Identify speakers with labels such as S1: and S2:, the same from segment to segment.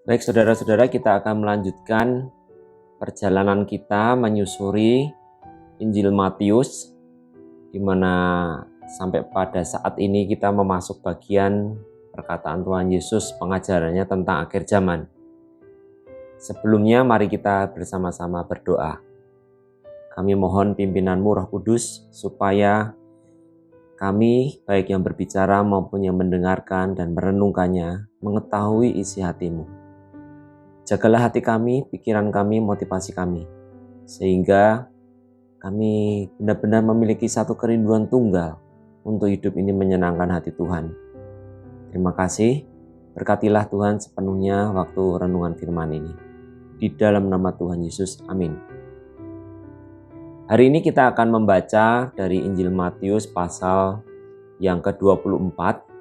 S1: Baik saudara-saudara, kita akan melanjutkan perjalanan kita menyusuri Injil Matius, di mana sampai pada saat ini kita memasuk bagian perkataan Tuhan Yesus, pengajarannya tentang akhir zaman. Sebelumnya mari kita bersama-sama berdoa. Kami mohon pimpinan-Mu Roh Kudus supaya kami, baik yang berbicara maupun yang mendengarkan dan merenungkannya, mengetahui isi hati-Mu. Jagalah hati kami, pikiran kami, motivasi kami, sehingga kami benar-benar memiliki satu kerinduan tunggal untuk hidup ini menyenangkan hati Tuhan. Terima kasih, berkatilah Tuhan sepenuhnya waktu renungan firman ini. Di dalam nama Tuhan Yesus, amin. Hari ini kita akan membaca dari Injil Matius pasal yang ke-24.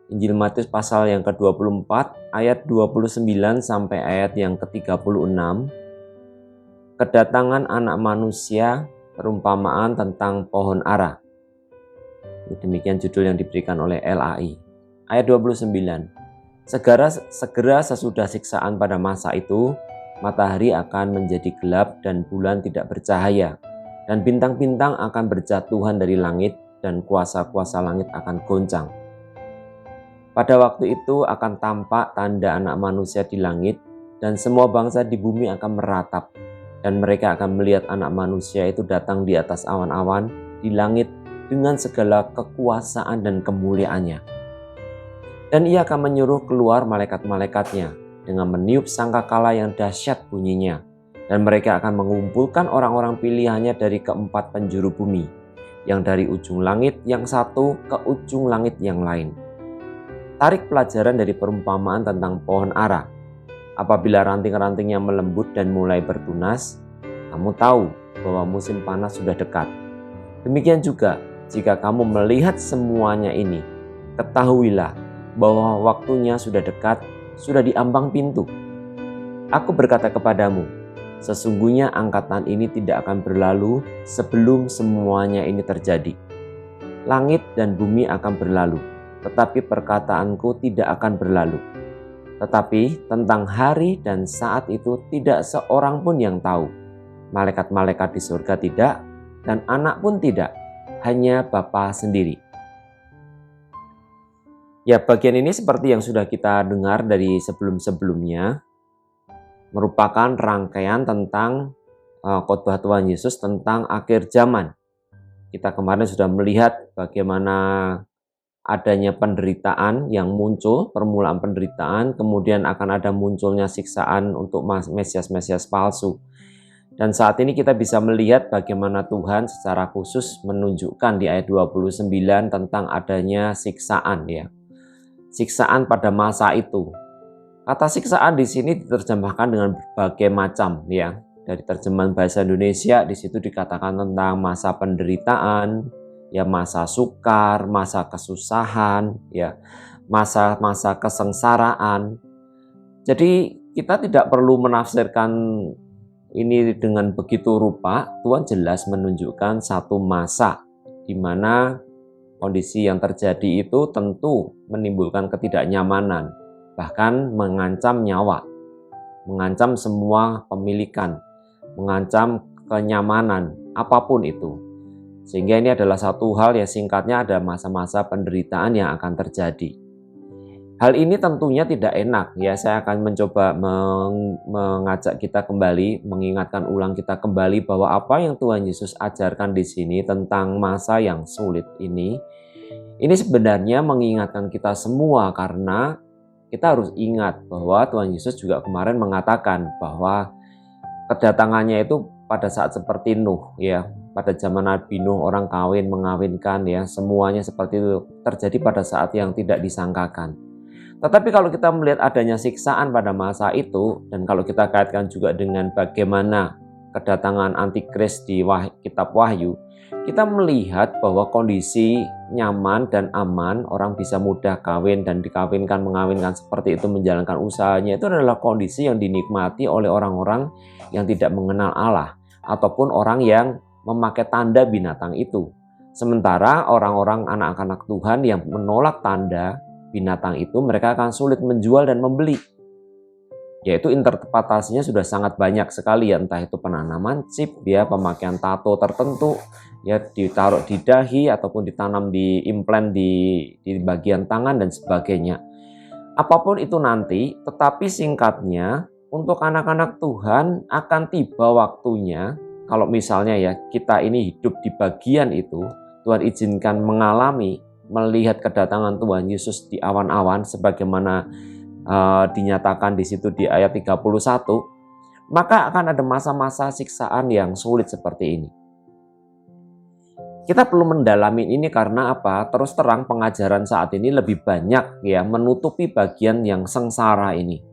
S1: Injil Matius pasal yang ke-24 ayat 29 sampai ayat yang ke-36. Kedatangan anak manusia, perumpamaan tentang pohon ara. Demikian judul yang diberikan oleh LAI. Ayat 29. Segera sesudah siksaan pada masa itu, matahari akan menjadi gelap dan bulan tidak bercahaya, dan bintang-bintang akan berjatuhan dari langit dan kuasa-kuasa langit akan goncang. Pada waktu itu akan tampak tanda anak manusia di langit, dan semua bangsa di bumi akan meratap, dan mereka akan melihat anak manusia itu datang di atas awan-awan di langit dengan segala kekuasaan dan kemuliaannya. Dan ia akan menyuruh keluar malaikat-malaikatnya dengan meniup sangkakala yang dahsyat bunyinya, dan mereka akan mengumpulkan orang-orang pilihannya dari keempat penjuru bumi, yang dari ujung langit yang satu ke ujung langit yang lain. Tarik pelajaran dari perumpamaan tentang pohon ara. Apabila ranting-rantingnya melembut dan mulai bertunas, kamu tahu bahwa musim panas sudah dekat. Demikian juga, jika kamu melihat semuanya ini, ketahuilah bahwa waktunya sudah dekat, sudah di ambang pintu. Aku berkata kepadamu, sesungguhnya angkatan ini tidak akan berlalu sebelum semuanya ini terjadi. Langit dan bumi akan berlalu, tetapi perkataanku tidak akan berlalu. Tetapi tentang hari dan saat itu tidak seorang pun yang tahu. Malaikat-malaikat di surga tidak, dan anak pun tidak, hanya Bapa sendiri. Ya, bagian ini seperti yang sudah kita dengar dari sebelum-sebelumnya, merupakan rangkaian tentang khotbah Tuhan Yesus tentang akhir zaman. Kita kemarin sudah melihat bagaimana adanya penderitaan yang muncul, permulaan penderitaan, kemudian akan ada munculnya siksaan untuk Mesias-Mesias palsu. Dan saat ini kita bisa melihat bagaimana Tuhan secara khusus menunjukkan di ayat 29 tentang adanya siksaan, ya. Siksaan pada masa itu. Kata siksaan di sini diterjemahkan dengan berbagai macam, ya. Dari terjemahan bahasa Indonesia di situ dikatakan tentang masa penderitaan, ya, masa sukar, masa kesusahan, ya, masa-masa kesengsaraan. Jadi kita tidak perlu menafsirkan ini dengan begitu rupa. Tuhan jelas menunjukkan satu masa di mana kondisi yang terjadi itu tentu menimbulkan ketidaknyamanan, bahkan mengancam nyawa, mengancam semua pemilikan, mengancam kenyamanan apapun itu. Sehingga ini adalah satu hal yang singkatnya ada masa-masa penderitaan yang akan terjadi. Hal ini tentunya tidak enak, ya. Saya akan mencoba mengajak kita kembali, mengingatkan ulang kita kembali bahwa apa yang Tuhan Yesus ajarkan di sini tentang masa yang sulit ini sebenarnya mengingatkan kita semua, karena kita harus ingat bahwa Tuhan Yesus juga kemarin mengatakan bahwa kedatangannya itu pada saat seperti Nuh, ya. Pada zaman Nabi Nuh orang kawin mengawinkan, ya, semuanya seperti itu terjadi pada saat yang tidak disangkakan. Tetapi kalau kita melihat adanya siksaan pada masa itu, dan kalau kita kaitkan juga dengan bagaimana kedatangan antikris di kitab Wahyu, kita melihat bahwa kondisi nyaman dan aman, orang bisa mudah kawin dan dikawinkan, mengawinkan seperti itu, menjalankan usahanya, itu adalah kondisi yang dinikmati oleh orang-orang yang tidak mengenal Allah, ataupun orang yang memakai tanda binatang itu. Sementara orang-orang anak-anak Tuhan yang menolak tanda binatang itu, mereka akan sulit menjual dan membeli. yaitu interpretasinya sudah sangat banyak sekali ya, entah itu penanaman chip ya, pemakaian tato tertentu ya, ditaruh di dahi ataupun ditanam di implan di bagian tangan dan sebagainya. Apapun itu nanti, tetapi singkatnya untuk anak-anak Tuhan akan tiba waktunya, kalau misalnya ya kita ini hidup di bagian itu, Tuhan izinkan mengalami, melihat kedatangan Tuhan Yesus di awan-awan sebagaimana dinyatakan di situ di ayat 31, maka akan ada masa-masa siksaan yang sulit seperti ini. Kita perlu mendalami ini karena apa? Terus terang pengajaran saat ini lebih banyak ya menutupi bagian yang sengsara ini.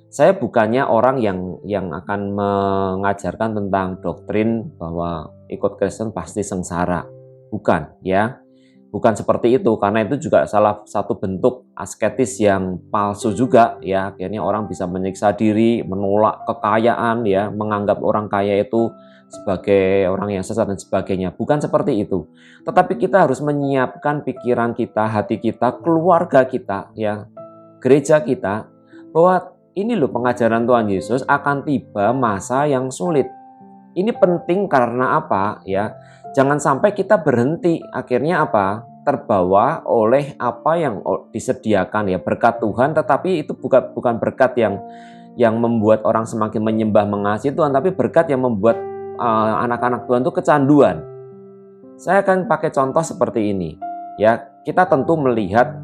S1: Saya bukannya orang yang akan mengajarkan tentang doktrin bahwa ikut Kristen pasti sengsara. Bukan ya. Bukan seperti itu, karena itu juga salah satu bentuk asketis yang palsu juga ya. Akhirnya orang bisa menyiksa diri, menolak kekayaan ya, menganggap orang kaya itu sebagai orang yang sesat dan sebagainya. Bukan seperti itu. Tetapi kita harus menyiapkan pikiran kita, hati kita, keluarga kita ya, gereja kita, bahwa ini loh pengajaran Tuhan Yesus akan tiba masa yang sulit. Ini penting karena apa ya? Jangan sampai kita berhenti, akhirnya apa? Terbawa oleh apa yang disediakan ya, berkat Tuhan, tetapi itu bukan berkat yang membuat orang semakin menyembah mengasihi Tuhan, tapi berkat yang membuat anak-anak Tuhan itu kecanduan. Saya akan pakai contoh seperti ini. Ya, kita tentu melihat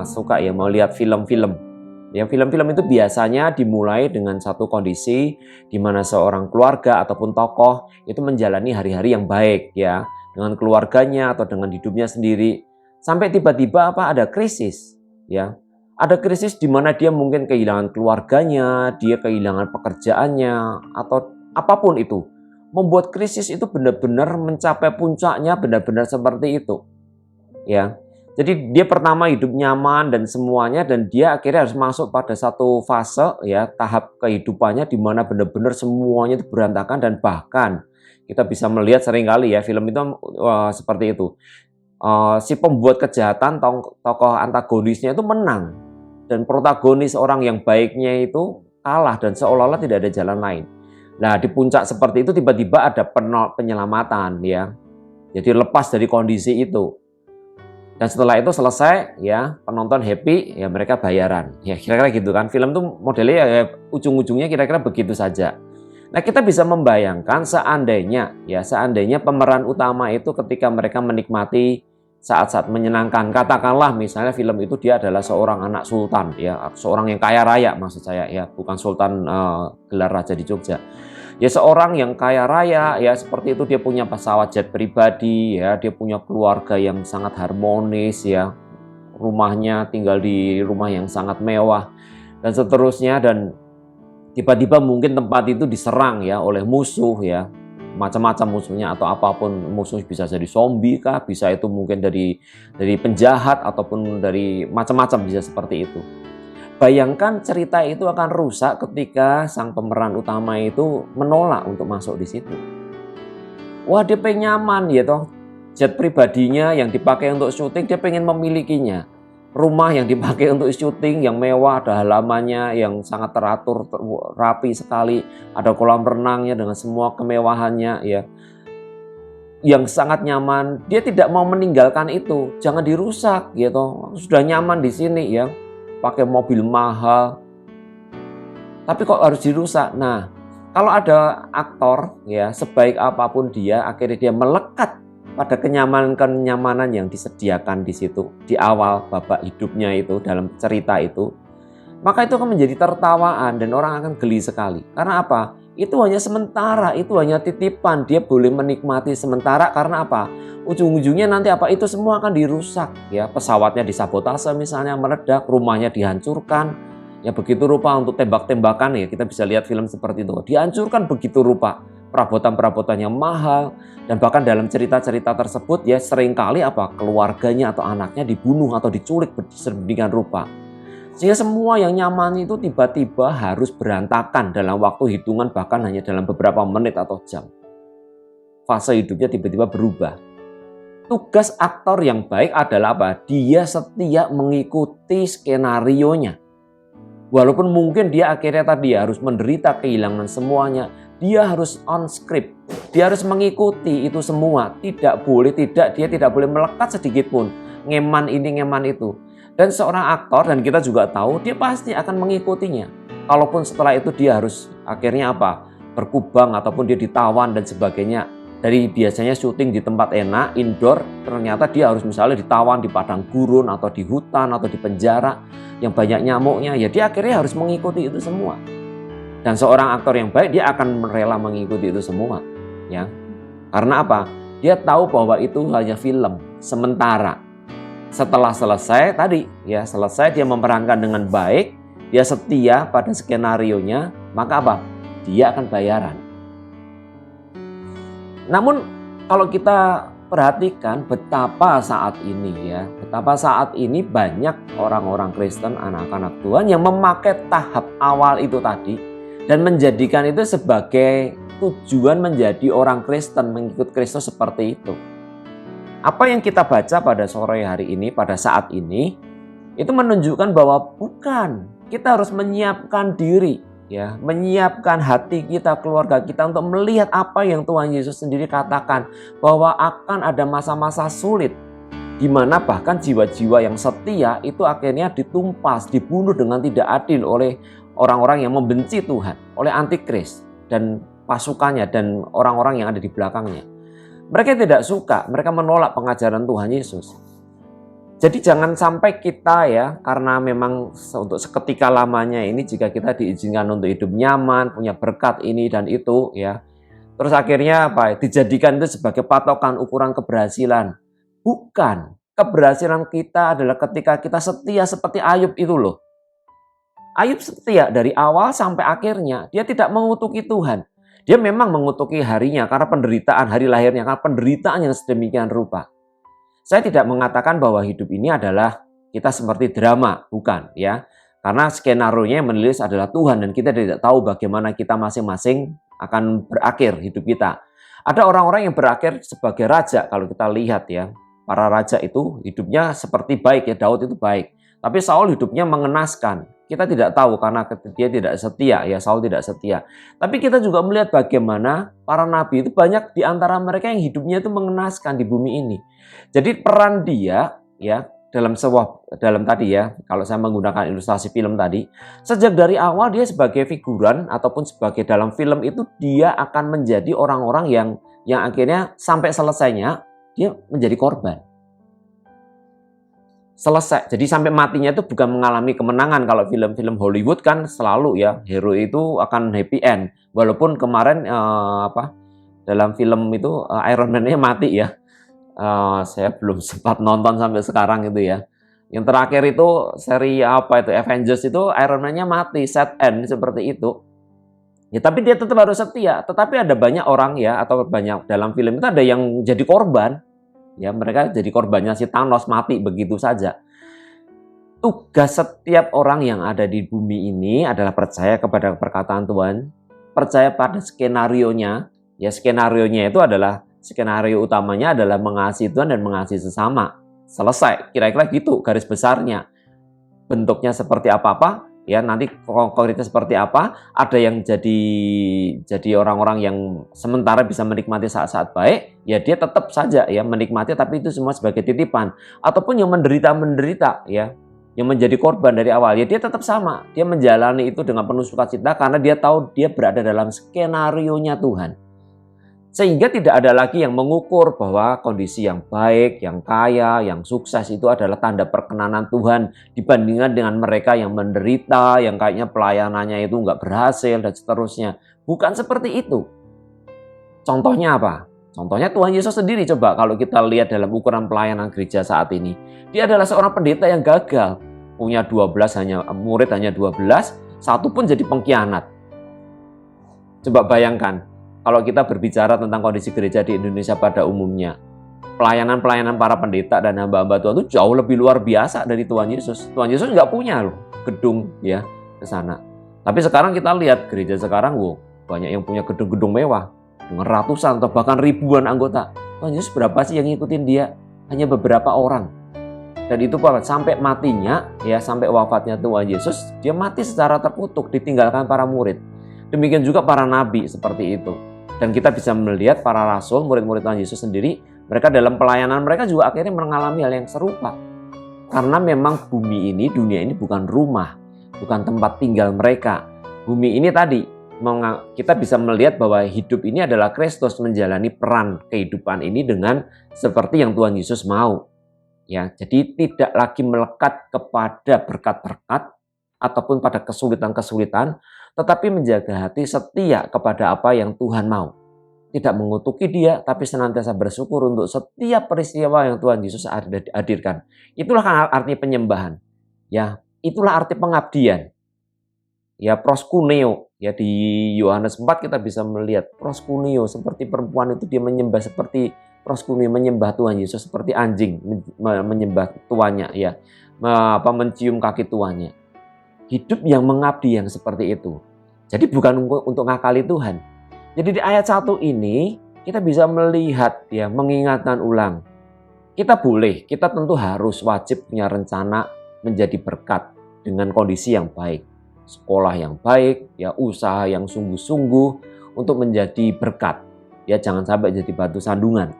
S1: suka ya melihat film-film. Ya, film-film itu biasanya dimulai dengan satu kondisi di mana seorang keluarga ataupun tokoh itu menjalani hari-hari yang baik ya, dengan keluarganya atau dengan hidupnya sendiri, sampai tiba-tiba ada krisis ya. Ada krisis di mana dia mungkin kehilangan keluarganya, dia kehilangan pekerjaannya atau apapun itu. Membuat krisis itu benar-benar mencapai puncaknya, benar-benar seperti itu. Ya. Jadi dia pertama hidup nyaman dan semuanya, dan dia akhirnya harus masuk pada satu fase ya, tahap kehidupannya di mana benar-benar semuanya itu berantakan, dan bahkan kita bisa melihat seringkali ya film itu seperti itu. Si pembuat kejahatan, tokoh antagonisnya itu menang, dan protagonis orang yang baiknya itu kalah dan seolah-olah tidak ada jalan lain. Nah, di puncak seperti itu tiba-tiba ada penyelamatan ya. Jadi lepas dari kondisi itu. Dan setelah itu selesai ya, penonton happy ya, mereka bayaran. Ya kira-kira gitu kan. Film tuh modelnya ya ujung-ujungnya kira-kira begitu saja. Nah, kita bisa membayangkan seandainya pemeran utama itu ketika mereka menikmati saat-saat menyenangkan. Katakanlah misalnya film itu dia adalah seorang anak sultan ya, seorang yang kaya raya maksud saya ya, bukan sultan gelar raja di Jogja. Ya seorang yang kaya raya ya, seperti itu, dia punya pesawat jet pribadi ya, dia punya keluarga yang sangat harmonis ya, rumahnya tinggal di rumah yang sangat mewah dan seterusnya, dan tiba-tiba mungkin tempat itu diserang ya oleh musuh ya, macam-macam musuhnya atau apapun musuh, bisa jadi zombie kah, bisa itu mungkin dari penjahat ataupun dari macam-macam, bisa seperti itu. Bayangkan cerita itu akan rusak ketika sang pemeran utama itu menolak untuk masuk di situ. Wah, dia pengen nyaman ya toh. Jet pribadinya yang dipakai untuk syuting, dia pengen memilikinya. Rumah yang dipakai untuk syuting yang mewah, ada halamannya yang sangat teratur, rapi sekali, ada kolam renangnya dengan semua kemewahannya ya. Yang sangat nyaman, dia tidak mau meninggalkan itu. Jangan dirusak gitu. Sudah nyaman di sini ya. Pakai mobil mahal, tapi kok harus dirusak? Nah, kalau ada aktor ya, sebaik apapun dia, akhirnya dia melekat pada kenyamanan yang disediakan di situ di awal babak hidupnya itu, dalam cerita itu, maka itu akan menjadi tertawaan dan orang akan geli sekali. Karena apa? Itu hanya sementara, itu hanya titipan, dia boleh menikmati sementara. Karena apa? Ujung-ujungnya nanti itu semua akan dirusak ya, pesawatnya disabotase misalnya, meledak, rumahnya dihancurkan ya, begitu rupa untuk tembak-tembakan ya, kita bisa lihat film seperti itu, dihancurkan begitu rupa, perabotan-perabotannya mahal, dan bahkan dalam cerita-cerita tersebut ya seringkali keluarganya atau anaknya dibunuh atau diculik sedemikian rupa, sehingga semua yang nyaman itu tiba-tiba harus berantakan dalam waktu hitungan, bahkan hanya dalam beberapa menit atau jam. Fase hidupnya tiba-tiba berubah. Tugas aktor yang baik adalah Dia setia mengikuti skenarionya. Walaupun mungkin dia akhirnya tadi harus menderita kehilangan semuanya, dia harus on script, dia harus mengikuti itu semua. Tidak boleh tidak, dia tidak boleh melekat sedikit pun. Ngeman ini, ngeman itu. Dan seorang aktor, dan kita juga tahu, dia pasti akan mengikutinya. Kalaupun setelah itu dia harus akhirnya apa? Berkubang ataupun dia ditawan dan sebagainya. Dari biasanya syuting di tempat enak, indoor, ternyata dia harus misalnya ditawan di padang gurun atau di hutan atau di penjara yang banyak nyamuknya. Ya dia akhirnya harus mengikuti itu semua. Dan seorang aktor yang baik dia akan rela mengikuti itu semua, ya. Karena apa? Dia tahu bahwa itu hanya film sementara. Setelah selesai tadi, ya selesai dia memerankan dengan baik, dia setia pada skenarionya, maka apa? Dia akan bayaran. Namun kalau kita perhatikan betapa saat ini banyak orang-orang Kristen, anak-anak Tuhan yang memakai tahap awal itu tadi dan menjadikan itu sebagai tujuan menjadi orang Kristen, mengikut Kristus seperti itu. Apa yang kita baca pada sore hari ini, pada saat ini, itu menunjukkan bahwa bukan, kita harus menyiapkan diri, ya, menyiapkan hati kita, keluarga kita untuk melihat apa yang Tuhan Yesus sendiri katakan bahwa akan ada masa-masa sulit di mana bahkan jiwa-jiwa yang setia itu akhirnya ditumpas, dibunuh dengan tidak adil oleh orang-orang yang membenci Tuhan, oleh antikris dan pasukannya dan orang-orang yang ada di belakangnya. Mereka tidak suka, mereka menolak pengajaran Tuhan Yesus. Jadi jangan sampai kita ya, karena memang untuk seketika lamanya ini jika kita diizinkan untuk hidup nyaman, punya berkat ini dan itu ya. Terus akhirnya apa? Dijadikan itu sebagai patokan ukuran keberhasilan. Bukan. Keberhasilan kita adalah ketika kita setia seperti Ayub itu loh. Ayub setia dari awal sampai akhirnya. Dia tidak mengutuki Tuhan. Dia memang mengutuki harinya karena penderitaan, hari lahirnya, karena penderitaan yang sedemikian rupa. Saya tidak mengatakan bahwa hidup ini adalah kita seperti drama, bukan ya. Karena skenario-nya yang menulis adalah Tuhan dan kita tidak tahu bagaimana kita masing-masing akan berakhir hidup kita. Ada orang-orang yang berakhir sebagai raja kalau kita lihat ya. Para raja itu hidupnya seperti baik ya, Daud itu baik. Tapi Saul hidupnya mengenaskan. Kita tidak tahu karena dia tidak setia ya, Saul tidak setia. Tapi kita juga melihat bagaimana para nabi itu banyak di antara mereka yang hidupnya itu mengenaskan di bumi ini. Jadi peran dia ya dalam tadi ya, kalau saya menggunakan ilustrasi film tadi, sejak dari awal dia sebagai figuran ataupun sebagai dalam film itu dia akan menjadi orang-orang yang akhirnya sampai selesainya dia menjadi korban. Selesai. Jadi sampai matinya itu bukan mengalami kemenangan. Kalau film-film Hollywood kan selalu ya hero itu akan happy end. Walaupun kemarin dalam film itu Iron Man-nya mati ya. Saya belum sempat nonton sampai sekarang itu ya. Yang terakhir itu seri Avengers itu Iron Man-nya mati, sad end seperti itu. Ya tapi dia tetap harus setia. Tetapi ada banyak orang ya atau banyak dalam film itu ada yang jadi korban. Ya, mereka jadi korbannya si Thanos, mati begitu saja. Tugas setiap orang yang ada di bumi ini adalah percaya kepada perkataan Tuhan, percaya pada skenarionya. Ya, skenarionya itu adalah skenario utamanya adalah mengasihi Tuhan dan mengasihi sesama. Selesai, kira-kira gitu garis besarnya. Bentuknya seperti apa-apa, ya nanti konkretnya seperti apa. Ada yang jadi orang-orang yang sementara bisa menikmati saat-saat baik, ya dia tetap saja ya menikmati, tapi itu semua sebagai titipan. Ataupun yang menderita ya, yang menjadi korban dari awal, ya dia tetap sama. Dia menjalani itu dengan penuh sukacita karena dia tahu dia berada dalam skenarionya Tuhan. Sehingga tidak ada lagi yang mengukur bahwa kondisi yang baik, yang kaya, yang sukses itu adalah tanda perkenanan Tuhan dibandingkan dengan mereka yang menderita, yang kayaknya pelayanannya itu nggak berhasil dan seterusnya. Bukan seperti itu. Contohnya apa? Contohnya Tuhan Yesus sendiri. Coba kalau kita lihat dalam ukuran pelayanan gereja saat ini. Dia adalah seorang pendeta yang gagal. Punya 12, murid hanya 12, satu pun jadi pengkhianat. Coba bayangkan. Kalau kita berbicara tentang kondisi gereja di Indonesia pada umumnya, pelayanan-pelayanan para pendeta dan hamba-hamba Tuhan itu jauh lebih luar biasa dari Tuhan Yesus. Tuhan Yesus nggak punya loh gedung ya ke sana. Tapi sekarang kita lihat gereja sekarang, banyak yang punya gedung-gedung mewah dengan ratusan atau bahkan ribuan anggota. Tuhan Yesus berapa sih yang ngikutin dia? Hanya beberapa orang. Dan itu sampai matinya, ya sampai wafatnya Tuhan Yesus, dia mati secara terkutuk, ditinggalkan para murid. Demikian juga para nabi seperti itu. Dan kita bisa melihat para rasul, murid-murid Tuhan Yesus sendiri, mereka dalam pelayanan mereka juga akhirnya mengalami hal yang serupa. Karena memang bumi ini, dunia ini bukan rumah, bukan tempat tinggal mereka. Bumi ini tadi, kita bisa melihat bahwa hidup ini adalah Kristus menjalani peran kehidupan ini dengan seperti yang Tuhan Yesus mau. Ya, jadi tidak lagi melekat kepada berkat-berkat ataupun pada kesulitan-kesulitan, tetapi menjaga hati setia kepada apa yang Tuhan mau. Tidak mengutuki dia, tapi senantiasa bersyukur untuk setiap peristiwa yang Tuhan Yesus hadirkan. Itulah arti penyembahan. Ya, itulah arti pengabdian. Ya, proskuneo. Ya, di Yohanes 4 kita bisa melihat proskuneo seperti perempuan itu dia menyembah seperti proskuneo, menyembah Tuhan Yesus seperti anjing menyembah tuannya, ya, mencium kaki tuannya. Hidup yang mengabdi yang seperti itu. Jadi bukan untuk ngakali Tuhan. Jadi di ayat 1 ini kita bisa melihat, ya, mengingatkan ulang. Kita tentu harus wajib punya rencana menjadi berkat dengan kondisi yang baik. Sekolah yang baik, ya, usaha yang sungguh-sungguh untuk menjadi berkat. Ya, jangan sampai jadi batu sandungan.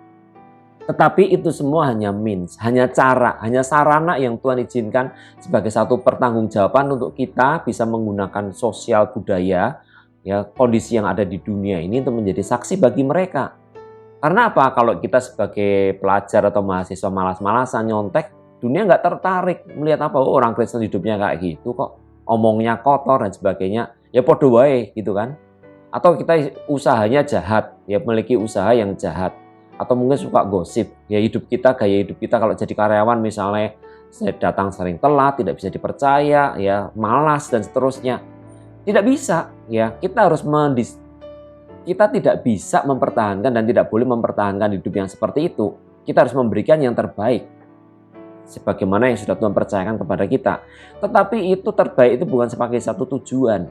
S1: Tetapi itu semua hanya means, hanya cara, hanya sarana yang Tuhan izinkan sebagai satu pertanggungjawaban untuk kita bisa menggunakan sosial budaya, ya, kondisi yang ada di dunia ini untuk menjadi saksi bagi mereka. Karena apa? Kalau kita sebagai pelajar atau mahasiswa malas-malasan nyontek, dunia nggak tertarik melihat apa, oh, orang Kristen hidupnya kayak gitu kok, omongnya kotor dan sebagainya, ya podo wae gitu kan. Atau kita usahanya jahat, ya memiliki usaha yang jahat. Atau mungkin suka gosip, ya gaya hidup kita kalau jadi karyawan misalnya datang sering telat, tidak bisa dipercaya, ya malas dan seterusnya. Tidak bisa, ya kita tidak bisa mempertahankan dan tidak boleh mempertahankan hidup yang seperti itu. Kita harus memberikan yang terbaik sebagaimana yang sudah Tuhan percayakan kepada kita. Tetapi itu terbaik itu bukan sebagai satu tujuan.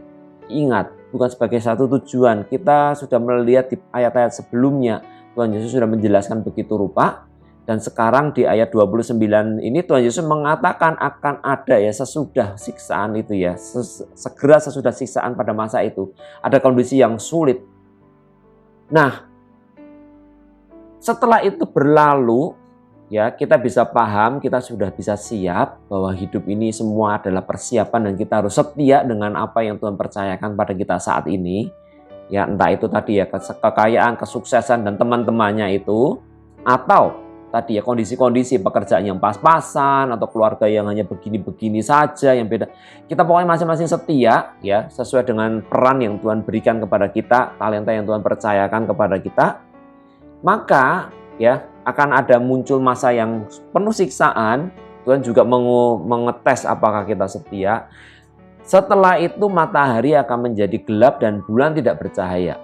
S1: Ingat, bukan sebagai satu tujuan. Kita sudah melihat di ayat-ayat sebelumnya, Tuhan Yesus sudah menjelaskan begitu rupa. Dan sekarang di ayat 29 ini Tuhan Yesus mengatakan akan ada, ya, sesudah siksaan itu, ya, segera sesudah siksaan pada masa itu. Ada kondisi yang sulit. Nah, setelah itu berlalu, ya, kita bisa paham, kita sudah bisa siap bahwa hidup ini semua adalah persiapan dan kita harus setia dengan apa yang Tuhan percayakan pada kita saat ini. Ya, entah itu tadi, ya, kekayaan, kesuksesan dan teman-temannya itu, atau tadi, ya, kondisi-kondisi pekerjaan yang pas-pasan atau keluarga yang hanya begini-begini saja yang beda. Kita pokoknya masing-masing setia, ya, sesuai dengan peran yang Tuhan berikan kepada kita, talenta yang Tuhan percayakan kepada kita. Maka, ya, akan ada muncul masa yang penuh siksaan. Tuhan juga mengetes apakah kita setia. Setelah itu matahari akan menjadi gelap dan bulan tidak bercahaya.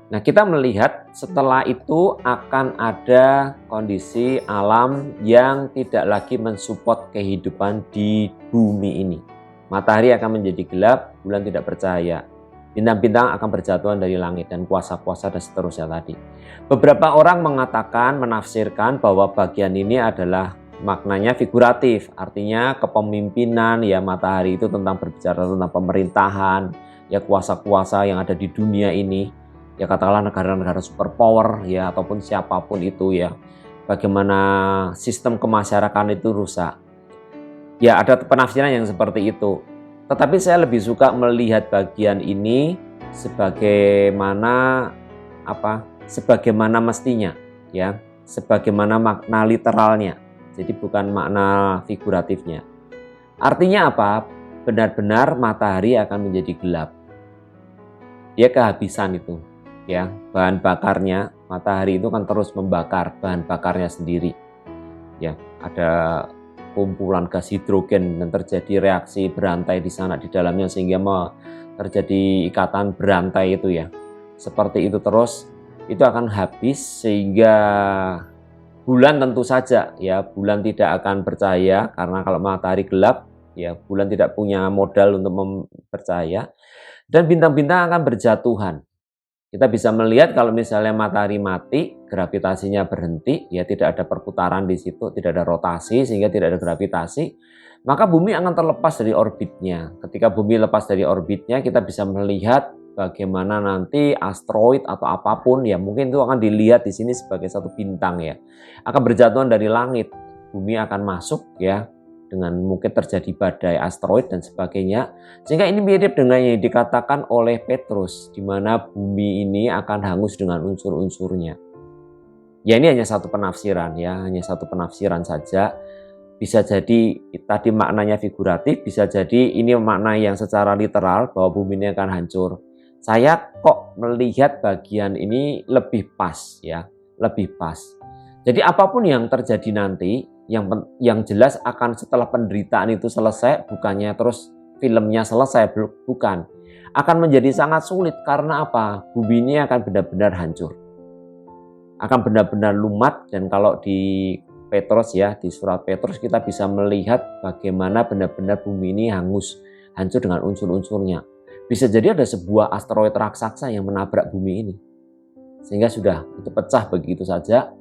S1: Nah, kita melihat setelah itu akan ada kondisi alam yang tidak lagi mensupport kehidupan di bumi ini. Matahari akan menjadi gelap, bulan tidak bercahaya. Bintang-bintang akan berjatuhan dari langit dan kuasa-kuasa dan seterusnya tadi. Beberapa orang mengatakan, menafsirkan bahwa bagian ini adalah maknanya figuratif, artinya kepemimpinan, ya, matahari itu tentang berbicara tentang pemerintahan, ya, kuasa-kuasa yang ada di dunia ini, ya, katakanlah negara-negara superpower, ya, ataupun siapapun itu, ya, bagaimana sistem kemasyarakatan itu rusak. Ya, ada penafsiran yang seperti itu. Tetapi saya lebih suka melihat bagian ini sebagaimana mestinya, ya, sebagaimana makna literalnya. Jadi bukan makna figuratifnya. Artinya apa? Benar-benar matahari akan menjadi gelap. Dia kehabisan itu, ya, bahan bakarnya. Matahari itu kan terus membakar bahan bakarnya sendiri. Ya, ada kumpulan gas hidrogen dan terjadi reaksi berantai di sana di dalamnya sehingga terjadi ikatan berantai itu, ya. Seperti itu terus, itu akan habis sehingga bulan tentu saja, ya, bulan tidak akan bercahaya karena kalau matahari gelap, ya, bulan tidak punya modal untuk bercahaya dan bintang-bintang akan berjatuhan. Kita bisa melihat kalau misalnya matahari mati, gravitasinya berhenti, ya tidak ada perputaran di situ, tidak ada rotasi sehingga tidak ada gravitasi, maka bumi akan terlepas dari orbitnya. Ketika bumi lepas dari orbitnya, kita bisa melihat bagaimana nanti asteroid atau apapun, ya mungkin itu akan dilihat di sini sebagai satu bintang ya, akan berjatuhan dari langit. Bumi akan masuk ya, dengan mungkin terjadi badai asteroid dan sebagainya. Sehingga ini mirip dengan yang dikatakan oleh Petrus, di mana bumi ini akan hangus dengan unsur-unsurnya. Ya ini hanya satu penafsiran ya, hanya satu penafsiran saja. Bisa jadi tadi maknanya figuratif, bisa jadi ini makna yang secara literal bahwa bumi ini akan hancur. Saya kok melihat bagian ini lebih pas ya, lebih pas. Jadi apapun yang terjadi nanti, yang jelas akan setelah penderitaan itu selesai, bukannya terus filmnya selesai, bukan. Akan menjadi sangat sulit karena apa? Bumi ini akan benar-benar hancur. Akan benar-benar lumat, dan kalau di Petrus ya, di surat Petrus kita bisa melihat bagaimana benar-benar bumi ini hangus, hancur dengan unsur-unsurnya. Bisa jadi ada sebuah asteroid raksasa yang menabrak bumi ini. Sehingga sudah itu pecah begitu saja.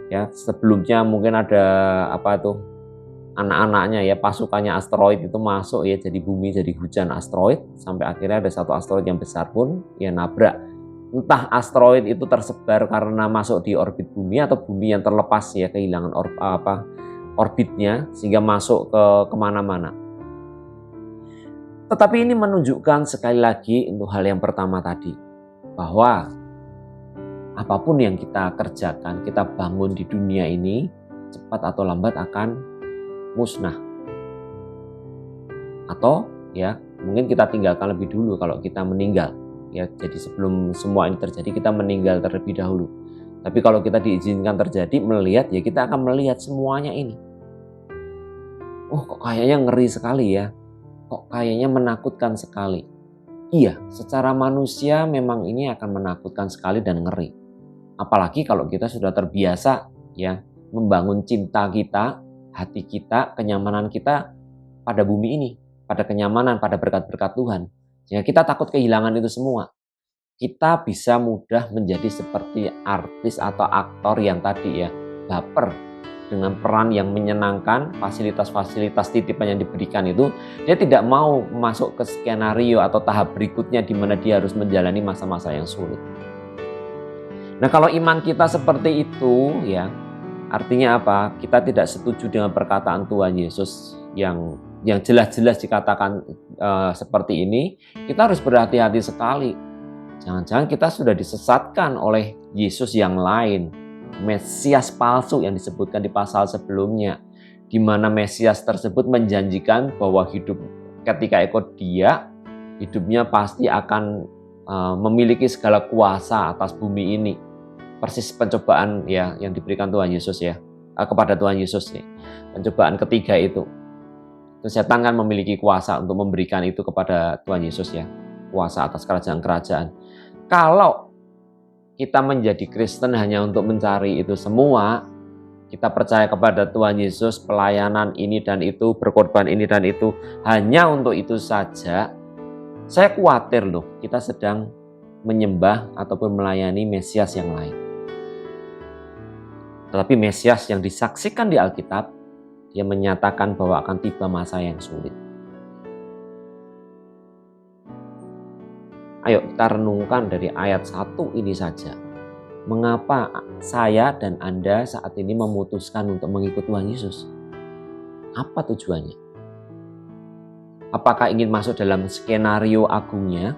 S1: Ya, sebelumnya mungkin ada apa itu? Anak-anaknya ya, pasukannya asteroid itu masuk ya, jadi bumi jadi hujan asteroid sampai akhirnya ada satu asteroid yang besar pun ya nabrak. Entah asteroid itu tersebar karena masuk di orbit bumi atau bumi yang terlepas ya, kehilangan orbitnya sehingga masuk ke kemana-mana. Tetapi ini menunjukkan sekali lagi untuk hal yang pertama tadi, bahwa apapun yang kita kerjakan, kita bangun di dunia ini, cepat atau lambat akan musnah. Atau ya mungkin kita tinggalkan lebih dulu kalau kita meninggal. Ya, jadi sebelum semua ini terjadi kita meninggal terlebih dahulu. Tapi kalau kita diizinkan terjadi, melihat ya kita akan melihat semuanya ini. Oh kok kayaknya ngeri sekali ya. Kok kayaknya menakutkan sekali. Iya, secara manusia memang ini akan menakutkan sekali dan ngeri. Apalagi kalau kita sudah terbiasa ya membangun cinta kita, hati kita, kenyamanan kita pada bumi ini, pada kenyamanan, pada berkat-berkat Tuhan. Sehingga kita takut kehilangan itu semua. Kita bisa mudah menjadi seperti artis atau aktor yang tadi ya, baper dengan peran yang menyenangkan, fasilitas-fasilitas titipan yang diberikan itu, dia tidak mau masuk ke skenario atau tahap berikutnya di mana dia harus menjalani masa-masa yang sulit. Nah, kalau iman kita seperti itu ya, artinya apa? Kita tidak setuju dengan perkataan Tuhan Yesus yang jelas-jelas dikatakan seperti ini, kita harus berhati-hati sekali. Jangan-jangan kita sudah disesatkan oleh Yesus yang lain, Mesias palsu yang disebutkan di pasal sebelumnya, di mana Mesias tersebut menjanjikan bahwa hidup ketika ikut Dia, hidupnya pasti akan memiliki segala kuasa atas bumi ini. Persis pencobaan ya yang diberikan Tuhan Yesus ya kepada Tuhan Yesus nih. Pencobaan ketiga itu. Setan kan memiliki kuasa untuk memberikan itu kepada Tuhan Yesus ya. Kuasa atas kerajaan-kerajaan. Kalau kita menjadi Kristen hanya untuk mencari itu semua, kita percaya kepada Tuhan Yesus, pelayanan ini dan itu, berkorban ini dan itu, hanya untuk itu saja, saya khawatir loh, kita sedang menyembah ataupun melayani Mesias yang lain. Tetapi Mesias yang disaksikan di Alkitab, dia menyatakan bahwa akan tiba masa yang sulit. Ayo kita renungkan dari ayat 1 ini saja. Mengapa saya dan Anda saat ini memutuskan untuk mengikut Tuhan Yesus? Apa tujuannya? Apakah ingin masuk dalam skenario agungnya?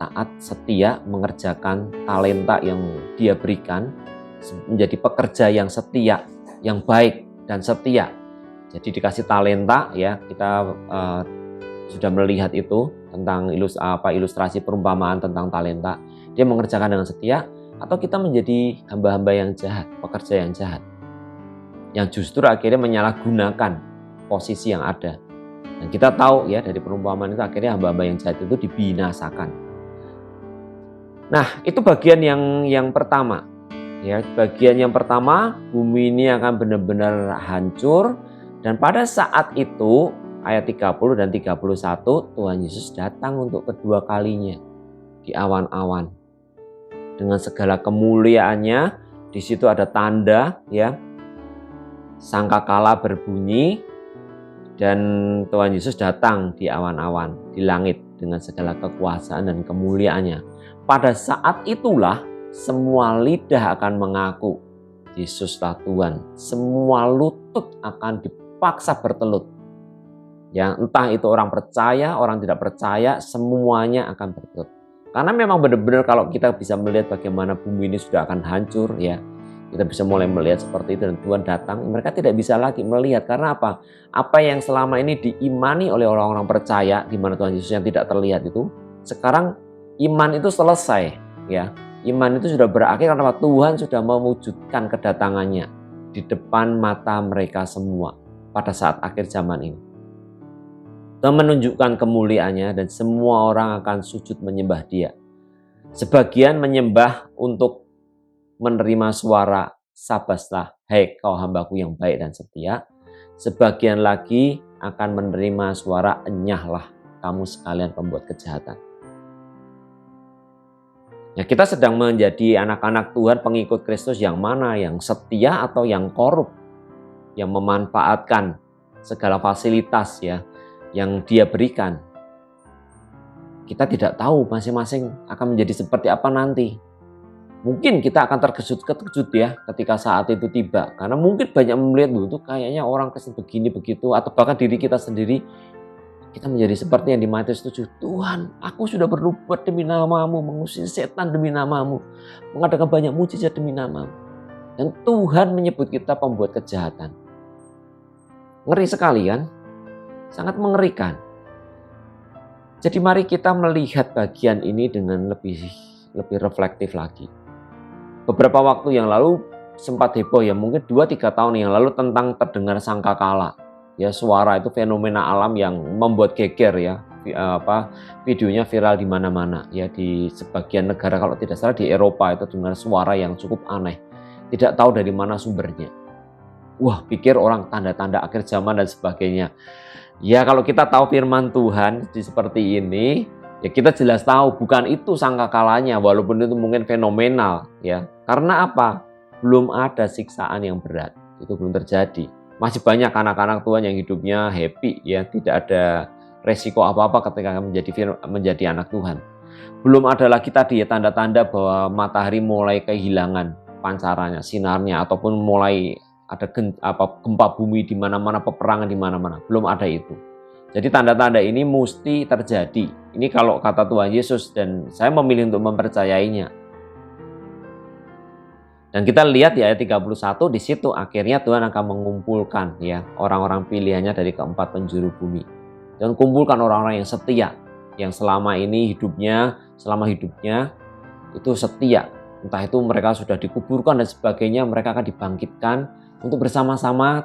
S1: Taat, setia, mengerjakan talenta yang dia berikan, menjadi pekerja yang setia, yang baik dan setia. Jadi dikasih talenta ya, kita sudah melihat itu tentang ilustrasi perumpamaan tentang talenta. Dia mengerjakan dengan setia, atau kita menjadi hamba-hamba yang jahat, pekerja yang jahat, yang justru akhirnya menyalahgunakan posisi yang ada. Dan kita tahu ya dari perumpamaan itu akhirnya hamba-hamba yang jahat itu dibinasakan. Nah, itu bagian yang pertama. Ya, bagian yang pertama, bumi ini akan benar-benar hancur, dan pada saat itu ayat 30 dan 31 Tuhan Yesus datang untuk kedua kalinya di awan-awan. dengan segala kemuliaannya. Di situ ada tanda, ya, sangkakala berbunyi, dan Tuhan Yesus datang di awan-awan di langit dengan segala kekuasaan dan kemuliaannya. Pada saat itulah semua lidah akan mengaku Yesuslah Tuhan. Semua lutut akan dipaksa bertelut. Ya, entah itu orang percaya, orang tidak percaya, semuanya akan bertelut. Karena memang benar-benar kalau kita bisa melihat bagaimana bumi ini sudah akan hancur, ya, kita bisa mulai melihat seperti itu, dan Tuhan datang, mereka tidak bisa lagi melihat. Karena apa? Apa yang selama ini diimani oleh orang-orang percaya, di mana Tuhan Yesus yang tidak terlihat itu, sekarang iman itu selesai, ya. Iman itu sudah berakhir karena Tuhan sudah mewujudkan kedatangannya di depan mata mereka semua pada saat akhir zaman ini. Tuhan menunjukkan kemuliaannya dan semua orang akan sujud menyembah Dia. Sebagian menyembah untuk menerima suara sabaslah, hai kau hambaku yang baik dan setia. Sebagian lagi akan menerima suara enyahlah kamu sekalian pembuat kejahatan. Ya, kita sedang menjadi anak-anak Tuhan, pengikut Kristus yang mana? Yang setia atau yang korup? Yang memanfaatkan segala fasilitas, ya, yang Dia berikan. Kita tidak tahu masing-masing akan menjadi seperti apa nanti. Mungkin kita akan terkejut-kejut, ya, ketika saat itu tiba. Karena mungkin banyak melihat itu kayaknya orang Kristen begini begitu, atau bahkan diri kita sendiri, kita menjadi seperti yang di Matius 7. Tuhan, aku sudah berbuat demi nama-Mu, mengusir setan demi nama-Mu, mengadakan banyak mujizat demi nama-Mu. Dan Tuhan menyebut kita pembuat kejahatan. Ngeri sekali, kan? Sangat mengerikan. Jadi mari kita melihat bagian ini dengan lebih reflektif lagi. Beberapa waktu yang lalu sempat heboh, ya, mungkin 2-3 tahun yang lalu, tentang terdengar sangkakala. Ya, suara itu fenomena alam yang membuat geger, ya. Videonya viral di mana-mana, ya, di sebagian negara, kalau tidak salah di Eropa itu dengar suara yang cukup aneh. Tidak tahu dari mana sumbernya. Wah, pikir orang tanda-tanda akhir zaman dan sebagainya. Ya, kalau kita tahu firman Tuhan seperti ini, ya kita jelas tahu bukan itu sangkakalanya, walaupun itu mungkin fenomenal, ya. Karena apa? Belum ada siksaan yang berat. Itu belum terjadi. Masih banyak anak-anak Tuhan yang hidupnya happy, ya, tidak ada resiko apa-apa ketika menjadi anak Tuhan. Belum ada lagi tadi, ya, tanda-tanda bahwa matahari mulai kehilangan pancarannya, sinarnya, ataupun mulai ada gempa bumi di mana-mana, peperangan di mana-mana. Belum ada itu. Jadi tanda-tanda ini mesti terjadi. Ini kalau kata Tuhan Yesus, dan saya memilih untuk mempercayainya. Dan kita lihat di ayat 31, di situ akhirnya Tuhan akan mengumpulkan, ya, orang-orang pilihannya dari keempat penjuru bumi. Dan kumpulkan orang-orang yang setia, yang selama hidupnya itu setia. Entah itu mereka sudah dikuburkan dan sebagainya, mereka akan dibangkitkan untuk bersama-sama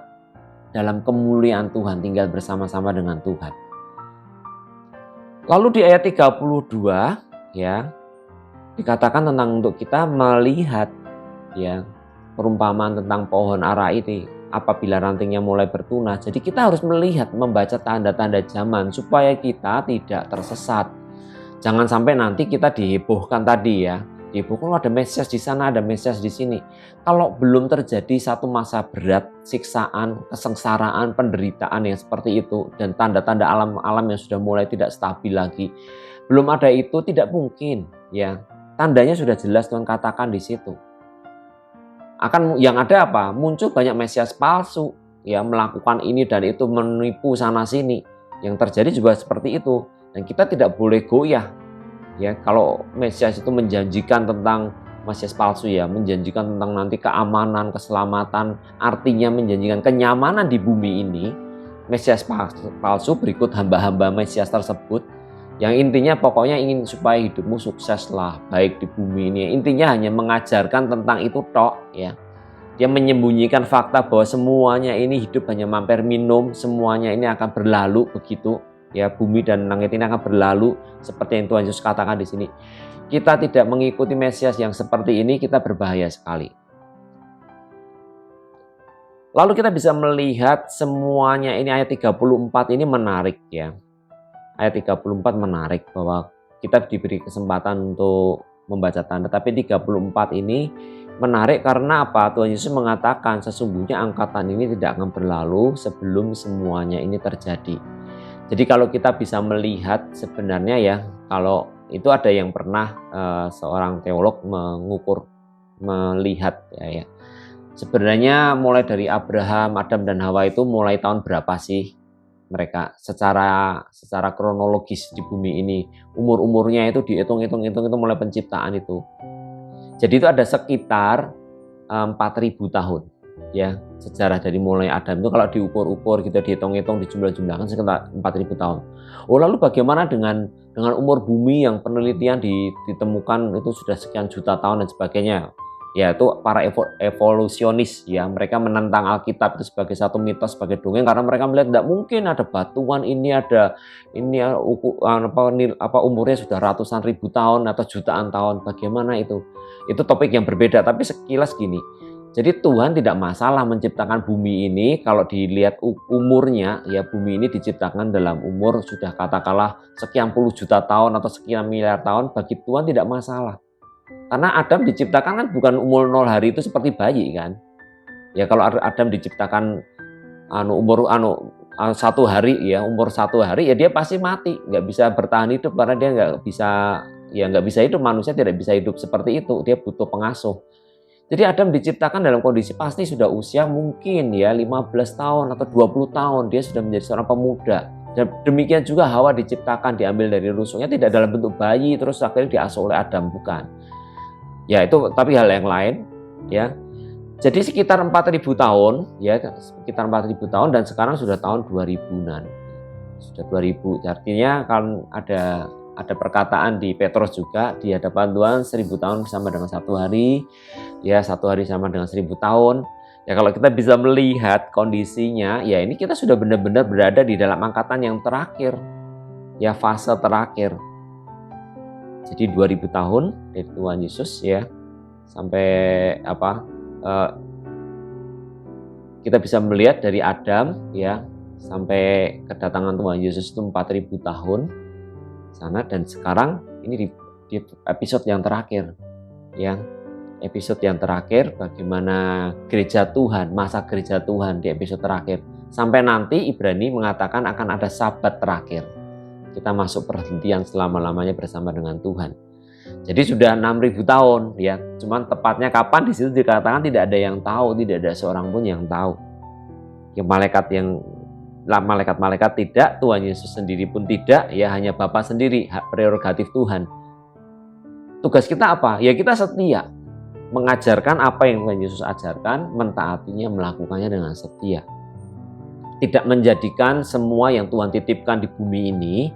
S1: dalam kemuliaan Tuhan, tinggal bersama-sama dengan Tuhan. Lalu di ayat 32, ya, dikatakan tentang untuk kita melihat, ya, perumpamaan tentang pohon ara ini apabila rantingnya mulai bertunas. Jadi kita harus melihat, membaca tanda-tanda zaman supaya kita tidak tersesat. Jangan sampai nanti kita dihebohkan tadi, ya. Dihebohkan ada Mesias di sana, ada Mesias di sini. Kalau belum terjadi satu masa berat, siksaan, kesengsaraan, penderitaan yang seperti itu, dan tanda-tanda alam yang sudah mulai tidak stabil lagi, belum ada itu, tidak mungkin, ya. Tandanya sudah jelas Tuhan katakan di situ. Akan yang ada apa? Muncul banyak Mesias palsu, ya, melakukan ini dan itu, menipu sana sini. Yang terjadi juga seperti itu, dan kita tidak boleh goyah, ya. Kalau Mesias itu menjanjikan tentang Mesias palsu, ya, menjanjikan tentang nanti keamanan, keselamatan, artinya menjanjikan kenyamanan di bumi ini. Mesias palsu berikut hamba-hamba Mesias tersebut, yang intinya pokoknya ingin supaya hidupmu sukses lah, baik di bumi ini. Intinya hanya mengajarkan tentang itu tok, ya. Dia menyembunyikan fakta bahwa semuanya ini hidup hanya mampir minum, semuanya ini akan berlalu begitu, ya. Bumi dan langit ini akan berlalu seperti yang Tuhan Yesus katakan di sini. Kita tidak mengikuti Mesias yang seperti ini, kita berbahaya sekali. Lalu kita bisa melihat semuanya ini, ayat 34 ini menarik, ya. Ayat 34 menarik bahwa kita diberi kesempatan untuk membaca tanda. Tapi 34 ini menarik karena apa? Tuhan Yesus mengatakan sesungguhnya angkatan ini tidak akan berlalu sebelum semuanya ini terjadi. Jadi kalau kita bisa melihat sebenarnya ya, kalau itu ada yang pernah seorang teolog melihat ya. Sebenarnya mulai dari Abraham, Adam dan Hawa itu mulai tahun berapa sih mereka secara kronologis di bumi ini? Umurnya itu dihitung itu mulai penciptaan itu. Jadi itu ada sekitar 4.000 tahun ya, sejarah dari mulai Adam itu kalau diukur-ukur gitu, dihitung-hitung, dijumlah-jumlahkan sekitar 4.000 tahun. Oh, lalu bagaimana dengan umur bumi yang penelitian ditemukan itu sudah sekian juta tahun dan sebagainya? Ya, itu para evolusionis ya, mereka menentang Alkitab itu sebagai satu mitos, sebagai dongeng, karena mereka melihat tidak mungkin ada batuan ini umurnya sudah ratusan ribu tahun atau jutaan tahun. Bagaimana itu? Itu topik yang berbeda, tapi sekilas gini. Jadi Tuhan tidak masalah menciptakan bumi ini kalau dilihat umurnya ya, bumi ini diciptakan dalam umur sudah katakanlah sekian puluh juta tahun atau sekian miliar tahun, bagi Tuhan tidak masalah. Karena Adam diciptakan kan bukan umur 0 hari itu seperti bayi kan. Ya kalau Adam diciptakan umur 1 hari ya, umur 1 hari ya dia pasti mati, nggak bisa bertahan hidup karena dia nggak bisa hidup, manusia tidak bisa hidup seperti itu, dia butuh pengasuh. Jadi Adam diciptakan dalam kondisi pasti sudah usia mungkin ya 15 tahun atau 20 tahun, dia sudah menjadi seorang pemuda. Dan demikian juga Hawa diciptakan, diambil dari rusuknya, tidak dalam bentuk bayi terus akhirnya diasuh oleh Adam, bukan. Ya itu tapi hal yang lain ya. Jadi sekitar 4.000 tahun ya, sekitar 4.000 tahun dan sekarang sudah tahun 2000-an. Sudah 2000. Artinya kan ada perkataan di Petrus juga, di hadapan Tuhan 1000 tahun sama dengan 1 hari. Ya, 1 hari sama dengan 1000 tahun. Ya kalau kita bisa melihat kondisinya, ya ini kita sudah benar-benar berada di dalam angkatan yang terakhir. Ya, fase terakhir. Jadi 2000 tahun dari Tuhan Yesus ya, sampai kita bisa melihat dari Adam ya sampai kedatangan Tuhan Yesus itu 4.000 tahun sana, dan sekarang ini di episode yang terakhir ya, episode yang terakhir bagaimana gereja Tuhan, masa gereja Tuhan di episode terakhir, sampai nanti Ibrani mengatakan akan ada sabat terakhir. Kita masuk perhentian selama-lamanya bersama dengan Tuhan. Jadi sudah 6.000 tahun ya. Cuman tepatnya kapan di situ dikatakan tidak ada yang tahu, tidak ada seorang pun yang tahu. Ya, malaikat-malaikat tidak, Tuhan Yesus sendiri pun tidak, ya hanya Bapa sendiri, hak prerogatif Tuhan. Tugas kita apa? Ya kita setia mengajarkan apa yang Tuhan Yesus ajarkan, mentaatinya, melakukannya dengan setia. Tidak menjadikan semua yang Tuhan titipkan di bumi ini,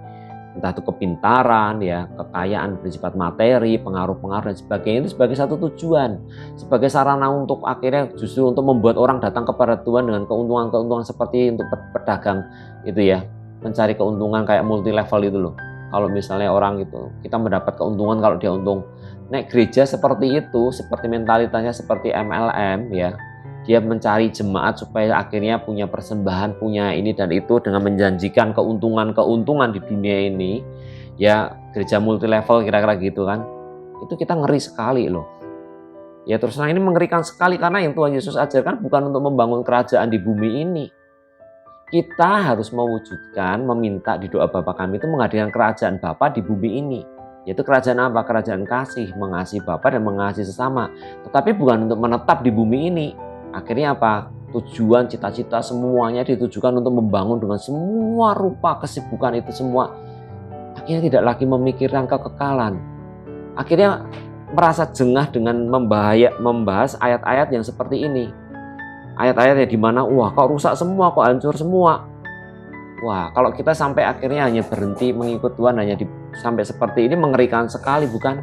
S1: entah itu kepintaran, ya, kekayaan bersifat materi, pengaruh-pengaruh dan sebagainya, itu sebagai satu tujuan, sebagai sarana untuk akhirnya justru untuk membuat orang datang kepada Tuhan dengan keuntungan-keuntungan seperti untuk pedagang itu ya, mencari keuntungan kayak multi level itu loh. Kalau misalnya orang itu kita mendapat keuntungan kalau dia untung. Nek gereja seperti itu, seperti mentalitasnya seperti MLM ya. Dia mencari jemaat supaya akhirnya punya persembahan, punya ini dan itu dengan menjanjikan keuntungan di dunia ini. Ya, gereja multi level kira-kira gitu kan. Itu kita ngeri sekali loh. Ya terus ini mengerikan sekali karena yang Tuhan Yesus ajarkan bukan untuk membangun kerajaan di bumi ini. Kita harus mewujudkan, meminta di doa Bapa kami itu menghadirkan kerajaan Bapa di bumi ini. Yaitu kerajaan apa? Kerajaan kasih, mengasihi Bapa dan mengasihi sesama. Tetapi bukan untuk menetap di bumi ini. Akhirnya apa? Tujuan, cita-cita semuanya ditujukan untuk membangun dengan semua rupa kesibukan itu semua. Akhirnya tidak lagi memikirkan kekekalan. Akhirnya merasa jengah dengan membahas ayat-ayat yang seperti ini. Ayat-ayat yang dimana, wah kok rusak semua, kok hancur semua. Wah, kalau kita sampai akhirnya hanya berhenti mengikut Tuhan, sampai seperti ini mengerikan sekali, bukan?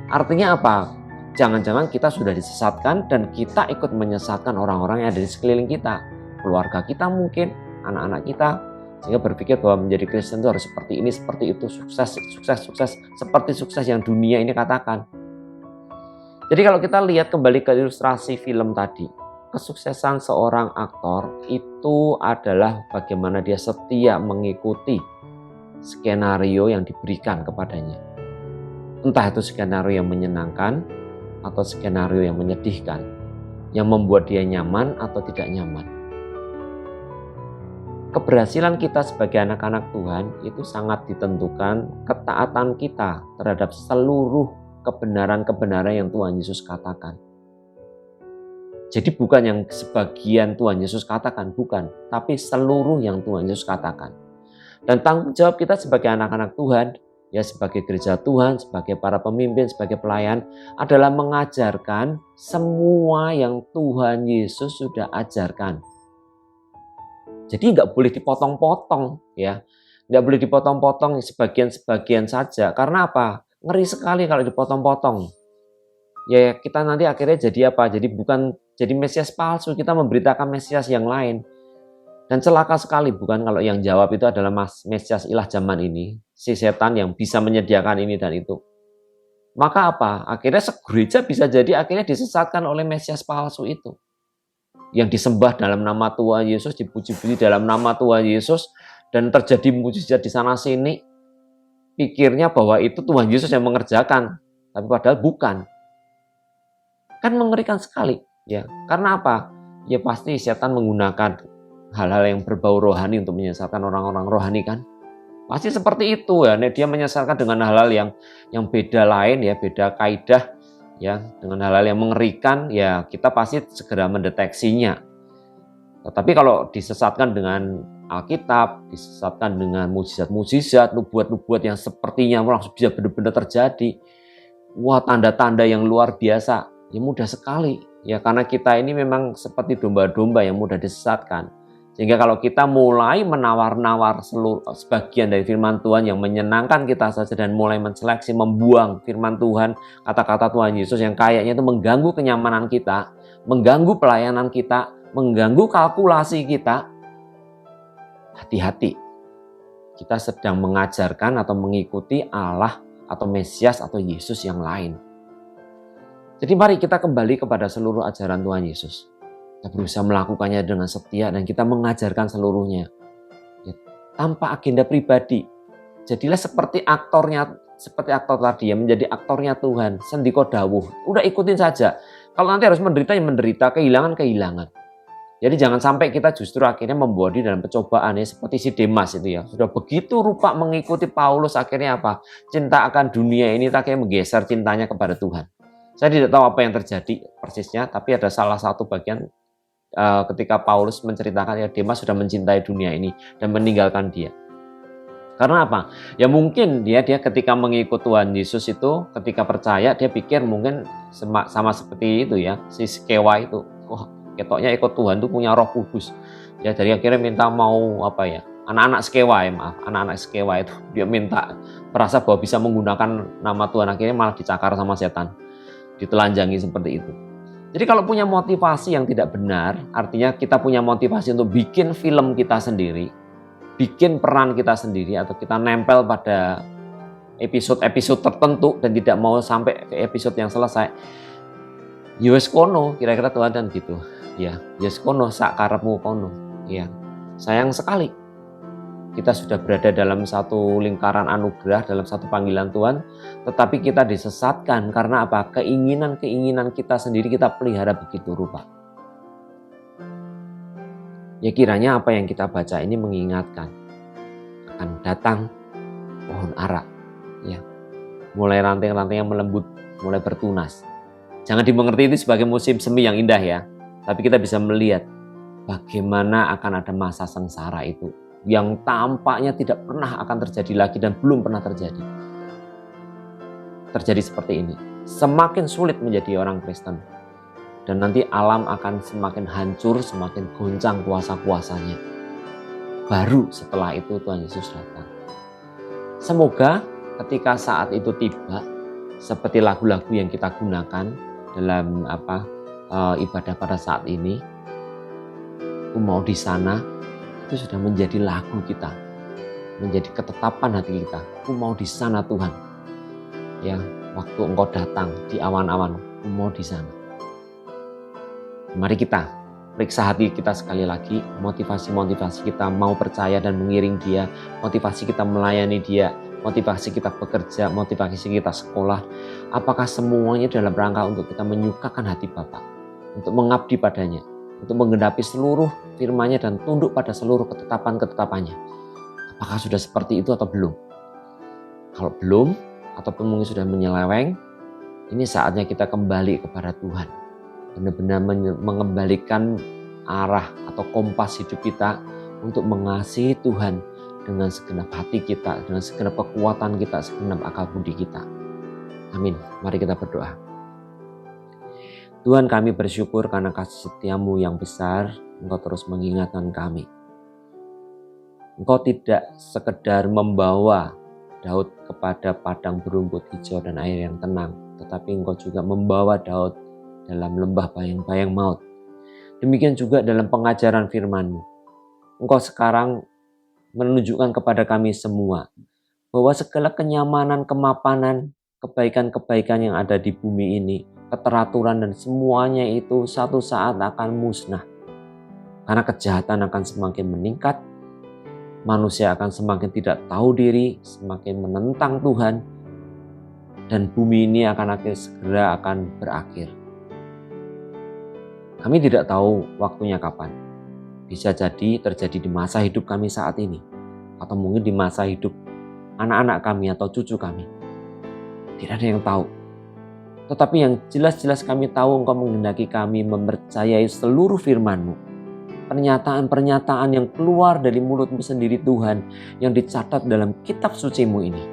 S1: Artinya apa? Jangan-jangan kita sudah disesatkan dan kita ikut menyesatkan orang-orang yang ada di sekeliling kita. Keluarga kita mungkin, anak-anak kita. Sehingga berpikir bahwa menjadi Kristen itu harus seperti ini, seperti itu, sukses. Seperti sukses yang dunia ini katakan. Jadi kalau kita lihat kembali ke ilustrasi film tadi, kesuksesan seorang aktor itu adalah bagaimana dia setia mengikuti skenario yang diberikan kepadanya. Entah itu skenario yang menyenangkan atau skenario yang menyedihkan, yang membuat dia nyaman atau tidak nyaman. Keberhasilan kita sebagai anak-anak Tuhan itu sangat ditentukan ketaatan kita terhadap seluruh kebenaran-kebenaran yang Tuhan Yesus katakan. Jadi bukan yang sebagian Tuhan Yesus katakan, bukan, tapi seluruh yang Tuhan Yesus katakan. Dan tanggung jawab kita sebagai anak-anak Tuhan, ya sebagai gereja Tuhan, sebagai para pemimpin, sebagai pelayan, adalah mengajarkan semua yang Tuhan Yesus sudah ajarkan. Jadi nggak boleh dipotong-potong, ya, nggak boleh dipotong-potong sebagian-sebagian saja. Karena apa? Ngeri sekali kalau dipotong-potong. Ya kita nanti akhirnya jadi apa? Jadi Mesias palsu, kita memberitakan Mesias yang lain. Dan celaka sekali bukan kalau yang jawab itu adalah Mesias ilah zaman ini, si setan yang bisa menyediakan ini dan itu. Maka apa? Akhirnya segereja bisa jadi akhirnya disesatkan oleh Mesias palsu itu. Yang disembah dalam nama Tuhan Yesus, dipuji-puji dalam nama Tuhan Yesus, dan terjadi mujizat di sana sini. Pikirnya bahwa itu Tuhan Yesus yang mengerjakan, tapi padahal bukan. Kan mengerikan sekali, ya. Karena apa? Ya pasti setan menggunakan hal-hal yang berbau rohani untuk menyesatkan orang-orang rohani kan. Pasti seperti itu ya. Dia menyesatkan dengan hal-hal yang beda lain ya, beda kaidah ya, dengan hal-hal yang mengerikan ya, kita pasti segera mendeteksinya. Tetapi kalau disesatkan dengan Alkitab, disesatkan dengan mujizat-mujizat, nubuat-nubuat yang sepertinya langsung bisa benar-benar terjadi. Wah, tanda-tanda yang luar biasa. Ya mudah sekali. Ya karena kita ini memang seperti domba-domba yang mudah disesatkan. Sehingga kalau kita mulai menawar-nawar sebagian dari firman Tuhan yang menyenangkan kita saja dan mulai menseleksi, membuang firman Tuhan, kata-kata Tuhan Yesus yang kayaknya itu mengganggu kenyamanan kita, mengganggu pelayanan kita, mengganggu kalkulasi kita, hati-hati. Kita sedang mengajarkan atau mengikuti Allah atau Mesias atau Yesus yang lain. Jadi mari kita kembali kepada seluruh ajaran Tuhan Yesus. Kita berusaha melakukannya dengan setia dan kita mengajarkan seluruhnya. Ya, tanpa agenda pribadi. Jadilah seperti aktor tadi yang menjadi aktornya Tuhan. Sendiko dawuh. Udah ikutin saja. Kalau nanti harus menderita, ya menderita. Kehilangan. Jadi jangan sampai kita justru akhirnya membawa diri dalam pencobaan ya. Seperti si Demas itu ya. Sudah begitu rupa mengikuti Paulus, akhirnya apa? Cinta akan dunia ini akhirnya menggeser cintanya kepada Tuhan. Saya tidak tahu apa yang terjadi persisnya, tapi ada salah satu bagian ketika Paulus menceritakan ya Demas sudah mencintai dunia ini dan meninggalkan dia. Karena apa? Ya mungkin dia ketika mengikut Tuhan Yesus itu, ketika percaya dia pikir mungkin sama seperti itu ya, si Skewa itu. Wah, ketoknya ikut Tuhan itu punya Roh Kudus. Ya dari akhirnya minta mau apa ya? Anak-anak Skewa itu dia minta merasa bahwa bisa menggunakan nama Tuhan, akhirnya malah dicakar sama setan. Ditelanjangi seperti itu. Jadi kalau punya motivasi yang tidak benar, artinya kita punya motivasi untuk bikin film kita sendiri, bikin peran kita sendiri, atau kita nempel pada episode-episode tertentu dan tidak mau sampai ke episode yang selesai. Yowes kono, kira-kira Tuhan dan gitu. Ya, yowes kono sak karepmu kono. Ya, sayang sekali. Kita sudah berada dalam satu lingkaran anugerah, dalam satu panggilan Tuhan, tetapi kita disesatkan karena apa? Keinginan-keinginan kita sendiri kita pelihara begitu rupa. Ya kiranya apa yang kita baca ini mengingatkan akan datang pohon ara, ya, mulai ranting-rantingnya melembut, mulai bertunas. Jangan dimengerti itu sebagai musim semi yang indah ya, tapi kita bisa melihat bagaimana akan ada masa sengsara itu, yang tampaknya tidak pernah akan terjadi lagi dan belum pernah terjadi. Terjadi seperti ini. Semakin sulit menjadi orang Kristen. Dan nanti alam akan semakin hancur, semakin goncang kuasa-kuasanya. Baru setelah itu Tuhan Yesus datang. Semoga ketika saat itu tiba, seperti lagu-lagu yang kita gunakan dalam ibadah pada saat ini, aku mau di sana, itu sudah menjadi lagu kita, menjadi ketetapan hati kita. Aku mau di sana Tuhan. Ya, waktu Engkau datang di awan-awan, aku mau di sana. Mari kita periksa hati kita sekali lagi, motivasi kita mau percaya dan mengiring Dia, motivasi kita melayani Dia, motivasi kita bekerja, motivasi kita sekolah, apakah semuanya dalam rangka untuk kita menyukakan hati Bapa, untuk mengabdi padanya, untuk menggenapi seluruh firman-Nya dan tunduk pada seluruh ketetapan-ketetapannya. Apakah sudah seperti itu atau belum? Kalau belum, ataupun mungkin sudah menyeleweng, ini saatnya kita kembali kepada Tuhan. Benar-benar mengembalikan arah atau kompas hidup kita untuk mengasihi Tuhan dengan segenap hati kita, dengan segenap kekuatan kita, segenap akal budi kita. Amin. Mari kita berdoa. Tuhan, kami bersyukur karena kasih setia-Mu yang besar. Engkau terus mengingatkan kami. Engkau tidak sekedar membawa Daud kepada padang berumput hijau dan air yang tenang, tetapi Engkau juga membawa Daud dalam lembah bayang-bayang maut. Demikian juga dalam pengajaran firman-Mu. Engkau sekarang menunjukkan kepada kami semua bahwa segala kenyamanan, kemapanan, kebaikan-kebaikan yang ada di bumi ini, keteraturan dan semuanya itu satu saat akan musnah. Karena kejahatan akan semakin meningkat, manusia akan semakin tidak tahu diri, semakin menentang Tuhan, dan bumi ini segera akan berakhir. Kami tidak tahu waktunya kapan. Bisa jadi terjadi di masa hidup kami saat ini, atau mungkin di masa hidup anak-anak kami atau cucu kami. Tidak ada yang tahu. Tetapi yang jelas-jelas kami tahu, Engkau menghendaki kami mempercayai seluruh firman-Mu. Pernyataan-pernyataan yang keluar dari mulut-Mu sendiri Tuhan, yang dicatat dalam kitab suci-Mu ini.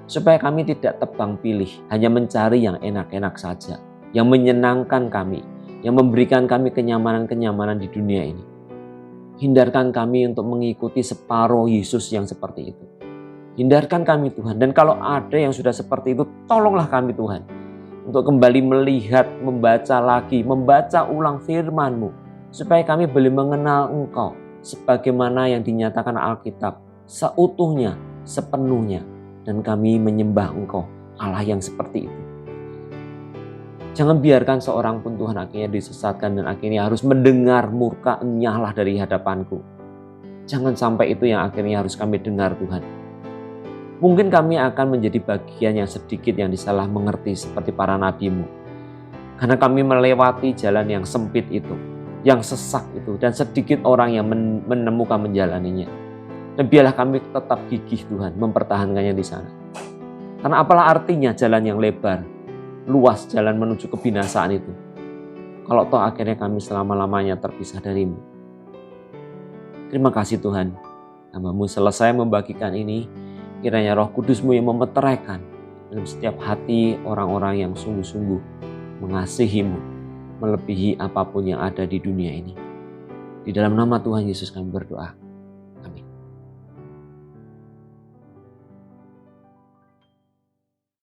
S1: Supaya kami tidak tebang pilih, hanya mencari yang enak-enak saja, yang menyenangkan kami, yang memberikan kami kenyamanan-kenyamanan di dunia ini. Hindarkan kami untuk mengikuti separuh Yesus yang seperti itu. Hindarkan kami Tuhan, dan kalau ada yang sudah seperti itu, tolonglah kami Tuhan, untuk kembali melihat, membaca lagi, membaca ulang firman-Mu, supaya kami boleh mengenal Engkau, sebagaimana yang dinyatakan Alkitab, seutuhnya, sepenuhnya, dan kami menyembah Engkau, Allah yang seperti itu. Jangan biarkan seorang pun Tuhan akhirnya disesatkan dan akhirnya harus mendengar murka Enyahlah dari hadapanku. Jangan sampai itu yang akhirnya harus kami dengar Tuhan. Mungkin kami akan menjadi bagian yang sedikit yang disalah mengerti seperti para nabi-Mu. Karena kami melewati jalan yang sempit itu, yang sesak itu, dan sedikit orang yang menemukan menjalaninya. Dan biarlah kami tetap gigih Tuhan mempertahankannya di sana. Karena apalah artinya jalan yang lebar, luas jalan menuju kebinasaan itu, kalau toh akhirnya kami selama-lamanya terpisah dari-Mu. Terima kasih Tuhan, Hamba-Mu selesai membagikan ini, kiranya Roh Kudus-Mu yang memeteraikan dalam setiap hati orang-orang yang sungguh-sungguh mengasihi-Mu, melebihi apapun yang ada di dunia ini. Di dalam nama Tuhan Yesus kami berdoa.